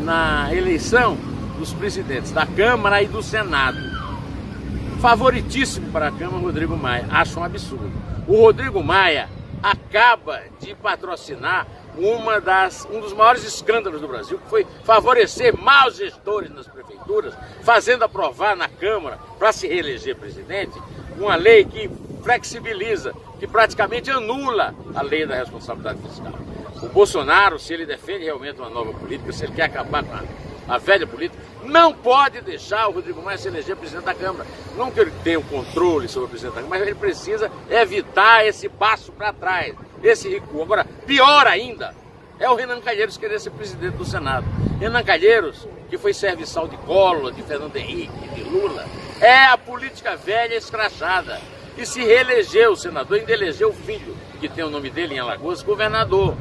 na eleição dos presidentes da Câmara e do Senado. Favoritíssimo para a Câmara, Rodrigo Maia. Acho um absurdo. O Rodrigo Maia acaba de patrocinar um dos maiores escândalos do Brasil, que foi favorecer maus gestores nas prefeituras, fazendo aprovar na Câmara, para se reeleger presidente, uma lei que flexibiliza, que praticamente anula a lei da responsabilidade fiscal. O Bolsonaro, se ele defende realmente uma nova política, se ele quer acabar com a velha política, não pode deixar o Rodrigo Maia se eleger presidente da Câmara. Não que ele tenha o controle sobre o presidente da Câmara, mas ele precisa evitar esse passo para trás, esse recuo. Agora, pior ainda, é o Renan Calheiros querer ser presidente do Senado. Renan Calheiros, que foi serviçal de Collor, de Fernando Henrique, de Lula, é a política velha escrachada. E se reelegeu o senador, ainda elegeu o filho, que tem o nome dele em Alagoas, governador.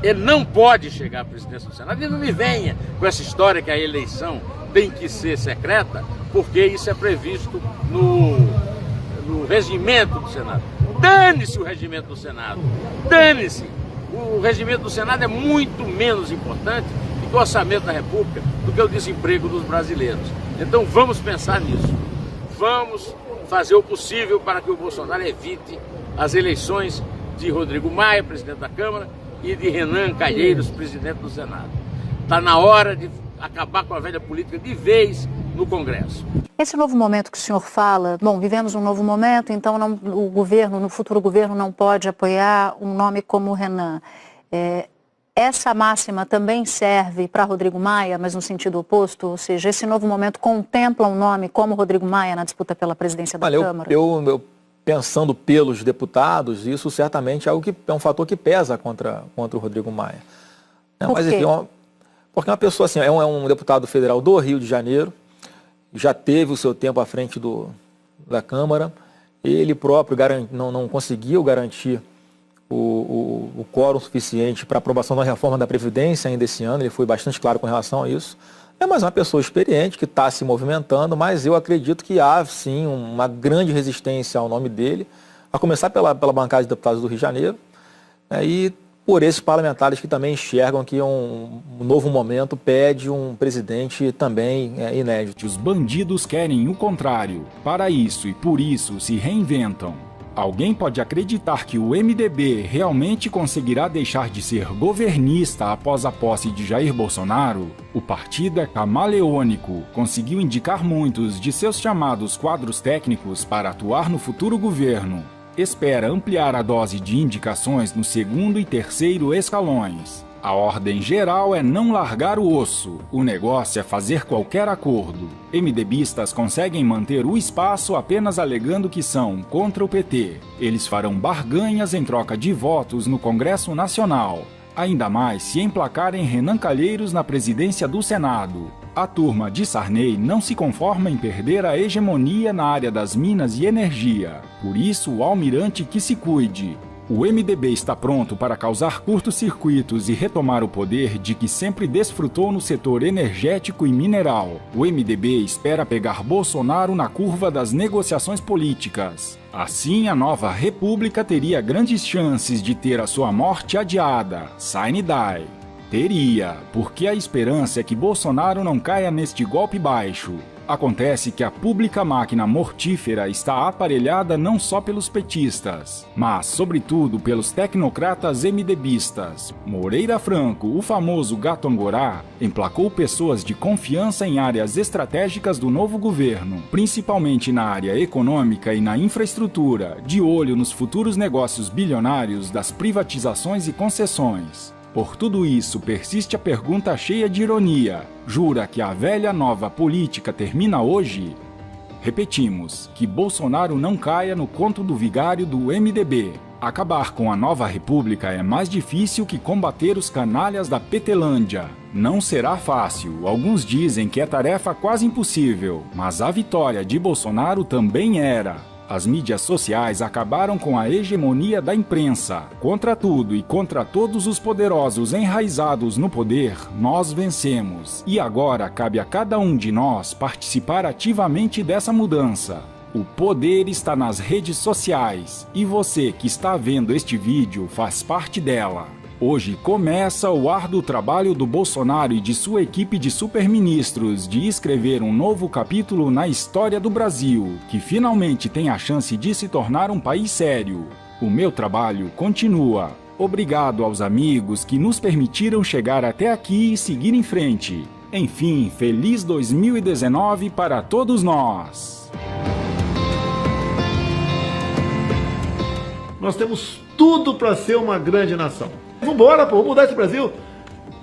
Ele não pode chegar à presidência do Senado. E não me venha com essa história que a eleição tem que ser secreta, porque isso é previsto no regimento do Senado. Dane-se o regimento do Senado. Dane-se. O regimento do Senado é muito menos importante do que o orçamento da República, do que o desemprego dos brasileiros. Então vamos pensar nisso. Vamos fazer o possível para que o Bolsonaro evite as eleições de Rodrigo Maia, presidente da Câmara, e de Renan Calheiros, presidente do Senado. Está na hora de acabar com a velha política de vez no Congresso. Esse novo momento que o senhor fala, bom, vivemos um novo momento, então o governo, no futuro governo, não pode apoiar um nome como o Renan. Essa máxima também serve para Rodrigo Maia, mas no sentido oposto? Ou seja, esse novo momento contempla um nome como Rodrigo Maia na disputa pela presidência da Câmara? Eu pensando pelos deputados, isso certamente é um fator que pesa contra o Rodrigo Maia. Por quê? Porque uma pessoa assim, é um deputado federal do Rio de Janeiro, já teve o seu tempo à frente da Câmara, ele próprio não conseguiu garantir o quórum suficiente para aprovação da reforma da Previdência ainda esse ano, ele foi bastante claro com relação a isso. É mais uma pessoa experiente que está se movimentando, mas eu acredito que há, sim, uma grande resistência ao nome dele, a começar pela bancada de deputados do Rio de Janeiro, e por esses parlamentares que também enxergam que um novo momento pede um presidente também inédito. Os bandidos querem o contrário. Para isso e por isso se reinventam. Alguém pode acreditar que o MDB realmente conseguirá deixar de ser governista após a posse de Jair Bolsonaro? O partido é camaleônico, conseguiu indicar muitos de seus chamados quadros técnicos para atuar no futuro governo. Espera ampliar a dose de indicações no segundo e terceiro escalões. A ordem geral é não largar o osso, o negócio é fazer qualquer acordo. MDBistas conseguem manter o espaço apenas alegando que são contra o PT. Eles farão barganhas em troca de votos no Congresso Nacional. Ainda mais se emplacarem Renan Calheiros na presidência do Senado. A turma de Sarney não se conforma em perder a hegemonia na área das minas e energia. Por isso, o almirante que se cuide. O MDB está pronto para causar curtos-circuitos e retomar o poder de que sempre desfrutou no setor energético e mineral. O MDB espera pegar Bolsonaro na curva das negociações políticas. Assim, a nova república teria grandes chances de ter a sua morte adiada, sine die. Teria, porque a esperança é que Bolsonaro não caia neste golpe baixo. Acontece que a pública máquina mortífera está aparelhada não só pelos petistas, mas, sobretudo, pelos tecnocratas MDBistas. Moreira Franco, o famoso gato angorá, emplacou pessoas de confiança em áreas estratégicas do novo governo, principalmente na área econômica e na infraestrutura, de olho nos futuros negócios bilionários das privatizações e concessões. Por tudo isso, persiste a pergunta cheia de ironia. Jura que a velha nova política termina hoje? Repetimos, que Bolsonaro não caia no conto do vigário do MDB. Acabar com a nova república é mais difícil que combater os canalhas da Petelândia. Não será fácil, alguns dizem que é tarefa quase impossível, mas a vitória de Bolsonaro também era. As mídias sociais acabaram com a hegemonia da imprensa. Contra tudo e contra todos os poderosos enraizados no poder, nós vencemos. E agora cabe a cada um de nós participar ativamente dessa mudança. O poder está nas redes sociais e você que está vendo este vídeo faz parte dela. Hoje começa o árduo trabalho do Bolsonaro e de sua equipe de superministros de escrever um novo capítulo na história do Brasil, que finalmente tem a chance de se tornar um país sério. O meu trabalho continua. Obrigado aos amigos que nos permitiram chegar até aqui e seguir em frente. Enfim, feliz 2019 para todos nós! Nós temos tudo para ser uma grande nação. Vamos embora, vamos mudar esse Brasil.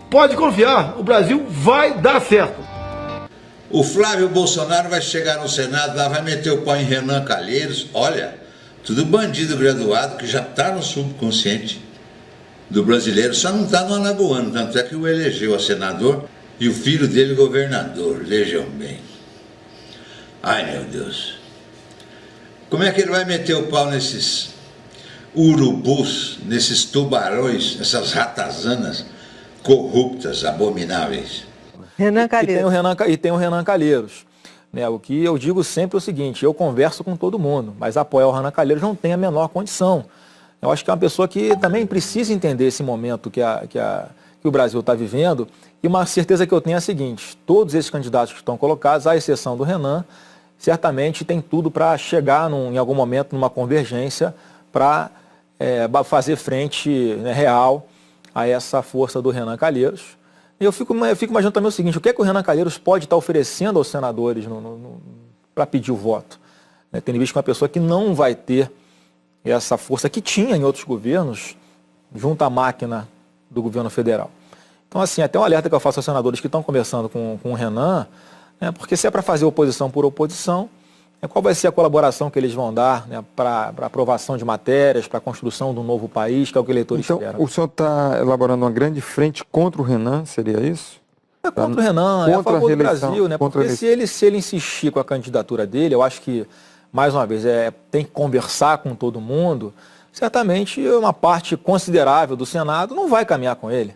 Pode confiar, o Brasil vai dar certo. O Flávio Bolsonaro vai chegar no Senado, lá vai meter o pau em Renan Calheiros. Olha, tudo bandido graduado que já está no subconsciente do brasileiro, só não está no alagoano, tanto é que o elegeu a senador e o filho dele governador. Vejam bem. Ai, meu Deus. Como é que ele vai meter o pau nesses urubus, nesses tubarões, essas ratazanas corruptas, abomináveis? Renan Calheiros. E tem o Renan Calheiros. Né? O que eu digo sempre é o seguinte: eu converso com todo mundo, mas apoiar o Renan Calheiros não tem a menor condição. Eu acho que é uma pessoa que também precisa entender esse momento que o Brasil está vivendo, e uma certeza que eu tenho é a seguinte: todos esses candidatos que estão colocados, à exceção do Renan, certamente tem tudo para chegar em algum momento numa convergência para fazer frente, né, real a essa força do Renan Calheiros. E eu fico imaginando também o seguinte: o que é que o Renan Calheiros pode estar oferecendo aos senadores para pedir o voto? Tendo visto que uma pessoa que não vai ter essa força que tinha em outros governos, junto à máquina do governo federal. Então, assim, até um alerta que eu faço aos senadores que estão conversando com o Renan, porque se é para fazer oposição por oposição, qual vai ser a colaboração que eles vão dar, né, para aprovação de matérias, para a construção de um novo país, que é o que o eleitor espera. Então, o senhor está elaborando uma grande frente contra o Renan, seria isso? Contra o Renan, contra a favor do Brasil, né? Porque se ele insistir com a candidatura dele, eu acho que, mais uma vez, tem que conversar com todo mundo. Certamente uma parte considerável do Senado não vai caminhar com ele.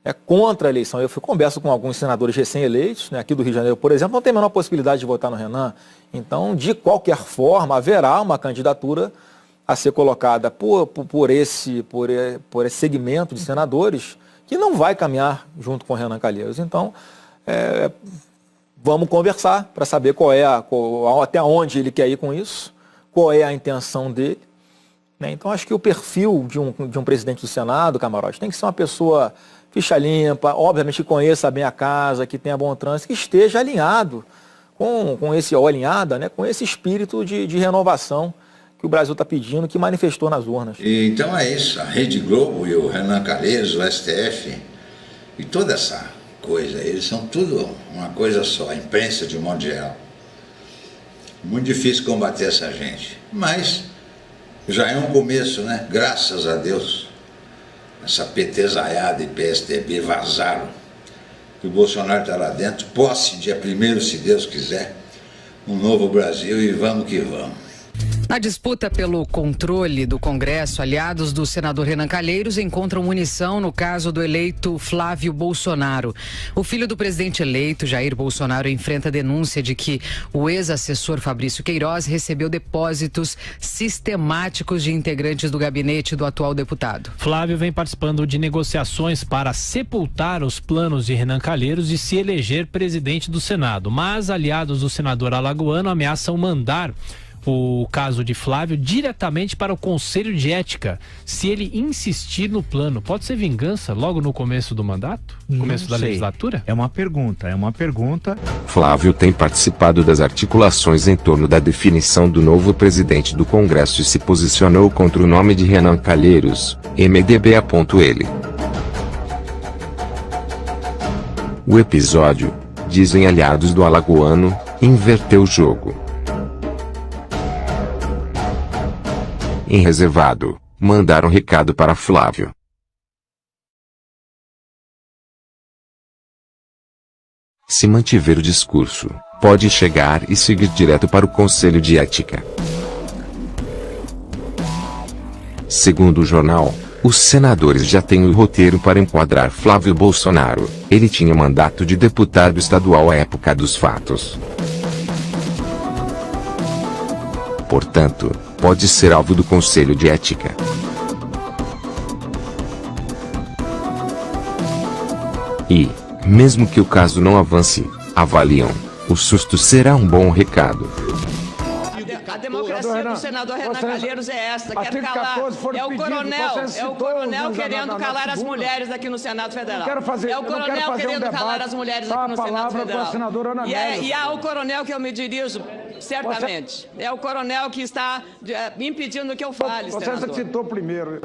É contra a eleição. Eu converso com alguns senadores recém-eleitos, né, aqui do Rio de Janeiro, por exemplo, não tem a menor possibilidade de votar no Renan. Então, de qualquer forma, haverá uma candidatura a ser colocada por esse segmento de senadores que não vai caminhar junto com o Renan Calheiros. Então, vamos conversar para saber até onde ele quer ir com isso, qual é a intenção dele. Né? Então, acho que o perfil de um presidente do Senado, Camarote, tem que ser uma pessoa ficha limpa, obviamente que conheça bem a casa, que tenha bom trânsito, que esteja alinhado alinhada, né, com esse espírito de renovação que o Brasil está pedindo, que manifestou nas urnas. Então é isso, a Rede Globo e o Renan Calheiros, o STF e toda essa coisa, eles são tudo uma coisa só, a imprensa de um modo geral. Muito difícil combater essa gente, mas já é um começo, né? Graças a Deus. Essa PTzaiada e PSDB vazaram, que o Bolsonaro está lá dentro, posse dia 1º, se Deus quiser, um novo Brasil, e vamos que vamos. Na disputa pelo controle do Congresso, aliados do senador Renan Calheiros encontram munição no caso do eleito Flávio Bolsonaro. O filho do presidente eleito, Jair Bolsonaro, enfrenta a denúncia de que o ex-assessor Fabrício Queiroz recebeu depósitos sistemáticos de integrantes do gabinete do atual deputado. Flávio vem participando de negociações para sepultar os planos de Renan Calheiros de se eleger presidente do Senado, mas aliados do senador alagoano ameaçam mandar o caso de Flávio diretamente para o Conselho de Ética, se ele insistir no plano. Pode ser vingança logo no começo do mandato? Começo da legislatura? É uma pergunta. Flávio tem participado das articulações em torno da definição do novo presidente do Congresso e se posicionou contra o nome de Renan Calheiros, MDB, ele. O episódio, dizem aliados do alagoano, inverteu o jogo. Em reservado, mandaram recado para Flávio. Se mantiver o discurso, pode chegar e seguir direto para o Conselho de Ética. Segundo o jornal, os senadores já têm o roteiro para enquadrar Flávio Bolsonaro. Ele tinha mandato de deputado estadual à época dos fatos. Portanto, pode ser alvo do Conselho de Ética. E, mesmo que o caso não avance, avaliam. O susto será um bom recado. A democracia do senador Renan Calheiros é esta, quer calar. É o coronel querendo calar as mulheres aqui no Senado Federal. É o coronel querendo calar as mulheres aqui no Senado Federal. E é ao coronel que eu me dirijo, certamente. É o coronel que está impedindo que eu fale, senador. Você citou primeiro.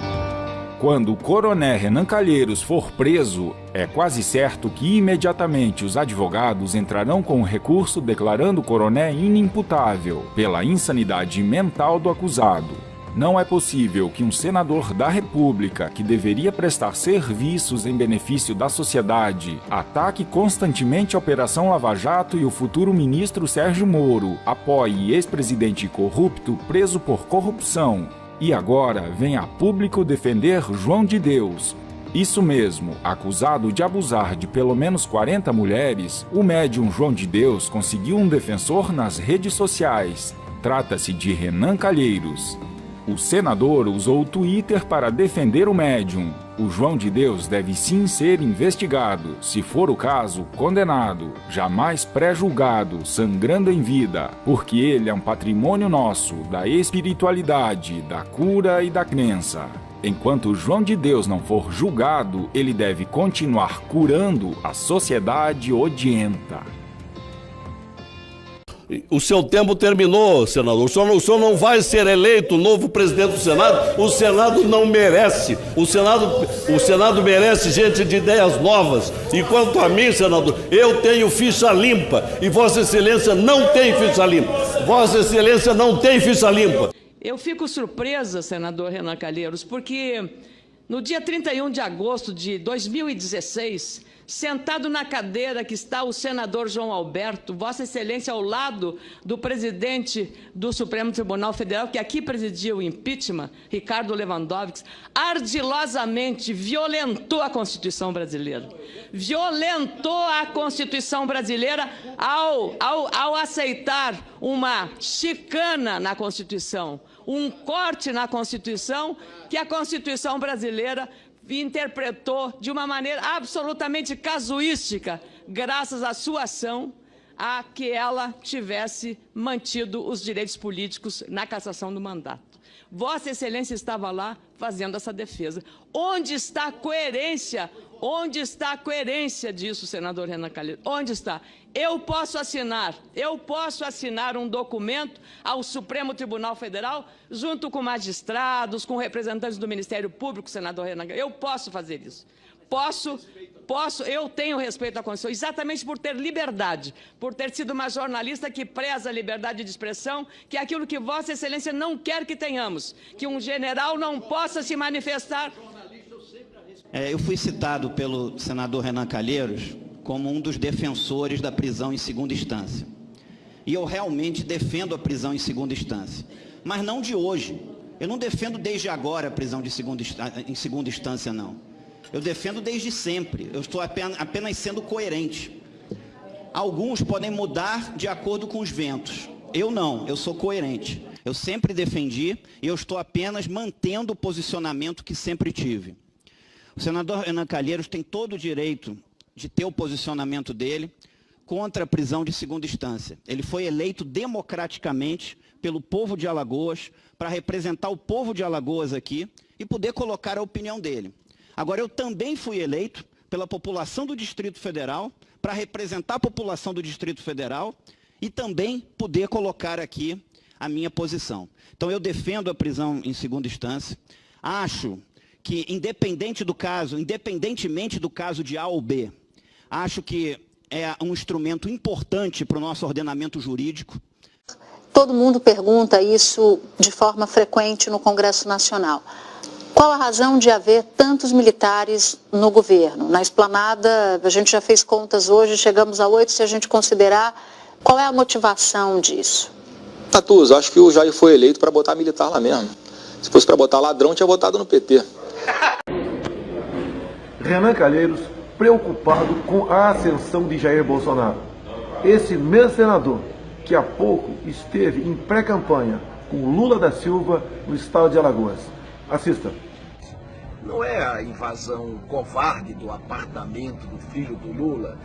Quando o coronel Renan Calheiros for preso, é quase certo que imediatamente os advogados entrarão com o recurso declarando o coronel inimputável pela insanidade mental do acusado. Não é possível que um senador da República, que deveria prestar serviços em benefício da sociedade, ataque constantemente a Operação Lava Jato e o futuro ministro Sérgio Moro apoie ex-presidente corrupto preso por corrupção. E agora vem a público defender João de Deus. Isso mesmo, acusado de abusar de pelo menos 40 mulheres, o médium João de Deus conseguiu um defensor nas redes sociais. Trata-se de Renan Calheiros. O senador usou o Twitter para defender o médium. O João de Deus deve sim ser investigado, se for o caso, condenado, jamais pré-julgado, sangrando em vida, porque ele é um patrimônio nosso, da espiritualidade, da cura e da crença. Enquanto o João de Deus não for julgado, ele deve continuar curando a sociedade odienta. O seu tempo terminou, senador. O senhor não vai ser eleito novo presidente do Senado. O Senado não merece. O Senado merece gente de ideias novas. E quanto a mim, senador, eu tenho ficha limpa. E Vossa Excelência não tem ficha limpa. Vossa Excelência não tem ficha limpa. Eu fico surpresa, senador Renan Calheiros, porque no dia 31 de agosto de 2016... sentado na cadeira que está o senador João Alberto, Vossa Excelência ao lado do presidente do Supremo Tribunal Federal, que aqui presidiu o impeachment, Ricardo Lewandowski, ardilosamente violentou a Constituição brasileira. Violentou a Constituição brasileira ao aceitar uma chicana na Constituição, um corte na Constituição, que a Constituição brasileira interpretou de uma maneira absolutamente casuística, graças à sua ação, a que ela tivesse mantido os direitos políticos na cassação do mandato. Vossa Excelência estava lá fazendo essa defesa. Onde está a coerência? Onde está a coerência disso, senador Renan Calheiros? Onde está? Eu posso assinar um documento ao Supremo Tribunal Federal, junto com magistrados, com representantes do Ministério Público, senador Renan Calheiros. Eu posso fazer isso. Eu tenho respeito à Constituição, exatamente por ter liberdade, por ter sido uma jornalista que preza a liberdade de expressão, que é aquilo que Vossa Excelência não quer que tenhamos, que um general não possa se manifestar. Eu fui citado pelo senador Renan Calheiros como um dos defensores da prisão em segunda instância. E eu realmente defendo a prisão em segunda instância, mas não de hoje. Eu não defendo desde agora a prisão em segunda instância, não. Eu defendo desde sempre. Eu estou apenas sendo coerente. Alguns podem mudar de acordo com os ventos. Eu não, eu sou coerente. Eu sempre defendi e eu estou apenas mantendo o posicionamento que sempre tive. O senador Renan Calheiros tem todo o direito de ter o posicionamento dele contra a prisão de segunda instância. Ele foi eleito democraticamente pelo povo de Alagoas para representar o povo de Alagoas aqui e poder colocar a opinião dele. Agora, eu também fui eleito pela população do Distrito Federal para representar a população do Distrito Federal e também poder colocar aqui a minha posição. Então, eu defendo a prisão em segunda instância. Acho que, independentemente do caso de A ou B, acho que é um instrumento importante para o nosso ordenamento jurídico. Todo mundo pergunta isso de forma frequente no Congresso Nacional. Qual a razão de haver tantos militares no governo? Na esplanada, a gente já fez contas hoje, chegamos a 8, se a gente considerar. Qual é a motivação disso? Tatuso, acho que o Jair foi eleito para botar militar lá mesmo. Se fosse para botar ladrão, tinha botado no PT. Renan Calheiros preocupado com a ascensão de Jair Bolsonaro. Esse mesmo senador que há pouco esteve em pré-campanha com Lula da Silva no estado de Alagoas. Assista. Não é a invasão covarde do apartamento do filho do Lula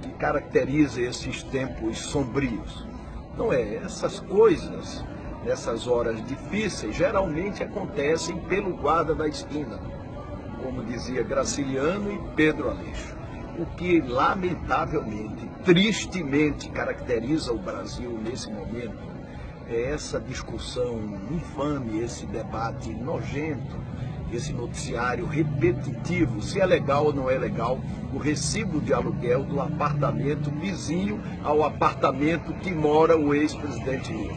que caracteriza esses tempos sombrios. Não é. Essas coisas, nessas horas difíceis, geralmente acontecem pelo guarda da esquina, como dizia Graciliano e Pedro Aleixo. O que lamentavelmente, tristemente caracteriza o Brasil nesse momento é essa discussão infame, esse debate nojento, esse noticiário repetitivo, se é legal ou não é legal o recibo de aluguel do apartamento vizinho ao apartamento que mora o ex-presidente Lula.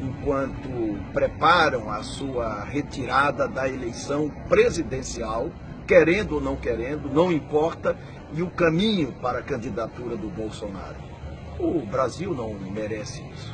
Enquanto preparam a sua retirada da eleição presidencial, querendo ou não querendo, não importa, e o caminho para a candidatura do Bolsonaro. O Brasil não merece isso.